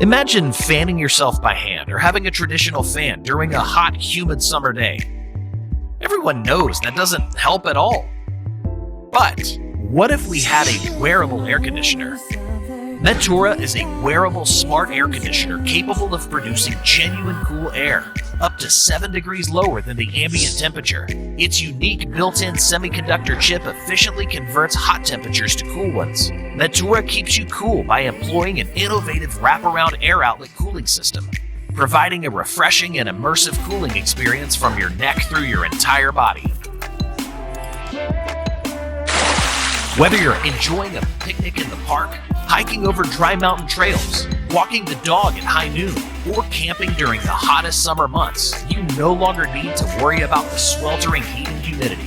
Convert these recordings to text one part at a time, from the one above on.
Imagine fanning yourself by hand or having a traditional fan during a hot, humid summer day. Everyone knows that doesn't help at all. But what if we had a wearable air conditioner? Metura is a wearable smart air conditioner capable of producing genuine cool air, up to 7 degrees lower than the ambient temperature. Its unique built-in semiconductor chip efficiently converts hot temperatures to cool ones. Metura keeps you cool by employing an innovative wraparound air outlet cooling system, providing a refreshing and immersive cooling experience from your neck through your entire body. Whether you're enjoying a picnic in the park, hiking over dry mountain trails, walking the dog at high noon, or camping during the hottest summer months, you no longer need to worry about the sweltering heat and humidity.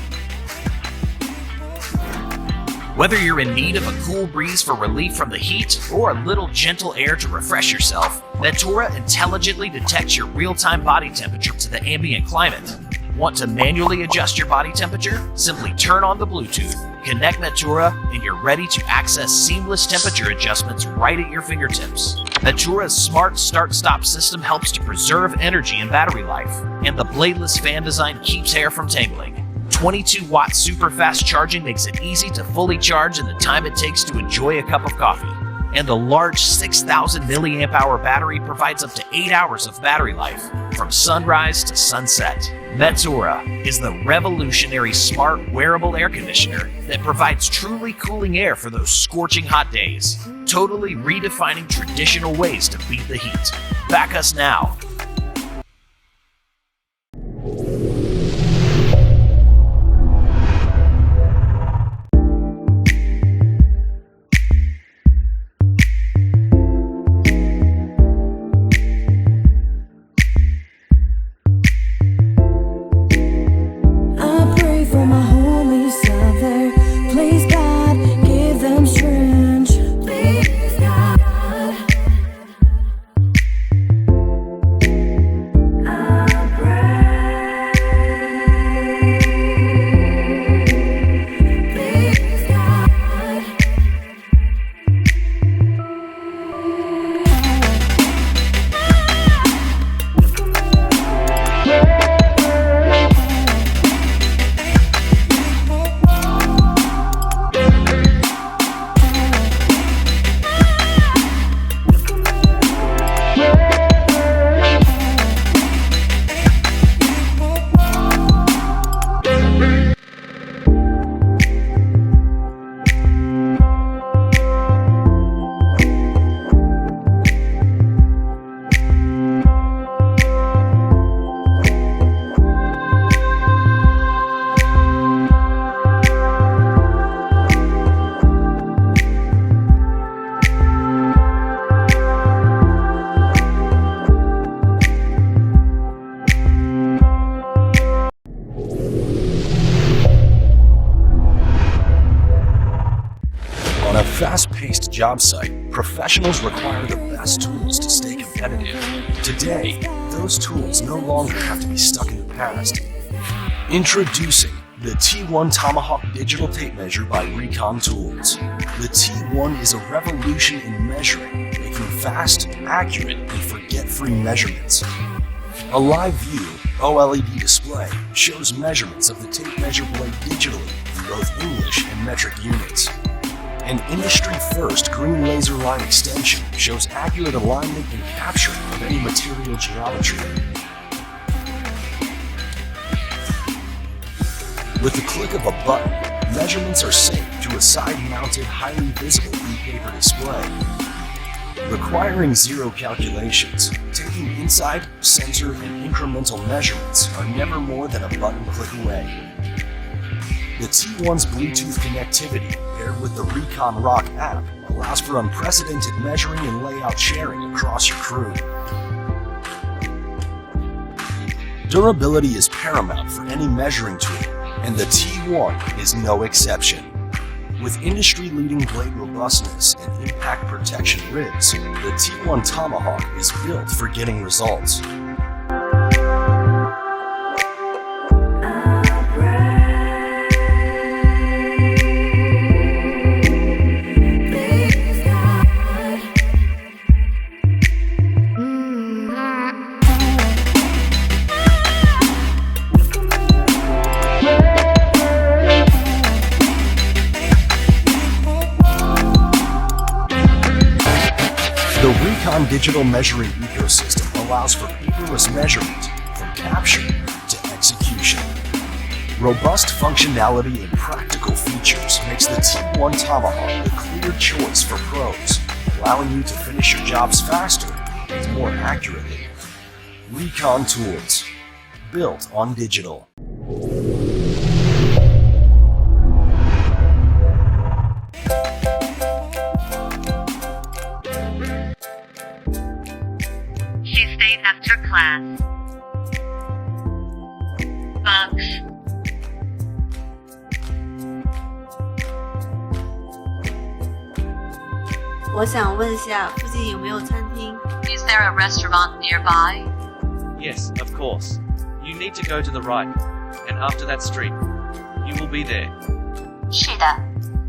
Whether you're in need of a cool breeze for relief from the heat or a little gentle air to refresh yourself, Metura intelligently detects your real-time body temperature to the ambient climate. Want to manually adjust your body temperature? Simply turn on the Bluetooth, connect Metura, and you're ready to access seamless temperature adjustments right at your fingertips. Metura's smart start-stop system helps to preserve energy and battery life, and the bladeless fan design keeps hair from tangling. 22-watt super-fast charging makes it easy to fully charge in the time it takes to enjoy a cup of coffee. And the large 6,000 milliamp hour battery provides up to 8 hours of battery life, from sunrise to sunset. Metura is the revolutionary smart wearable air conditioner that provides truly cooling air for those scorching hot days, totally redefining traditional ways to beat the heat. Back us now. On a fast-paced job site, professionals require the best tools to stay competitive. Today, those tools no longer have to be stuck in the past. Introducing the T1 Tomahawk Digital Tape Measure by Recon Tools. The T1 is a revolution in measuring, making fast, accurate, and forget-free measurements. A live view OLED display shows measurements of the tape measure blade digitally in both English and metric units. An industry-first green laser line extension shows accurate alignment and capturing of any material geometry. With the click of a button, measurements are saved to a side-mounted, highly visible e-paper display. Requiring zero calculations, taking inside, sensor, and incremental measurements are never more than a button click away. The T1's Bluetooth connectivity, paired with the Recon Rock app, allows for unprecedented measuring and layout sharing across your crew. Durability is paramount for any measuring tool, and the T1 is no exception. With industry-leading blade robustness and impact protection ribs, the T1 Tomahawk is built for getting results. Recon digital measuring ecosystem allows for paperless measurement from capture to execution. Robust functionality and practical features makes the T1 Tomahawk the clear choice for pros, allowing you to finish your jobs faster and more accurately. Recon tools, built on digital. She stayed after class. Bugs. Is there a restaurant nearby? Yes, of course. You need to go to the right, and after that street, you will be there. 是的，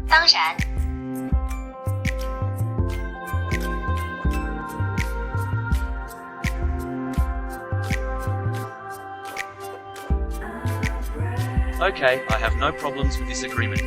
当然。Okay, I have no problems with this agreement.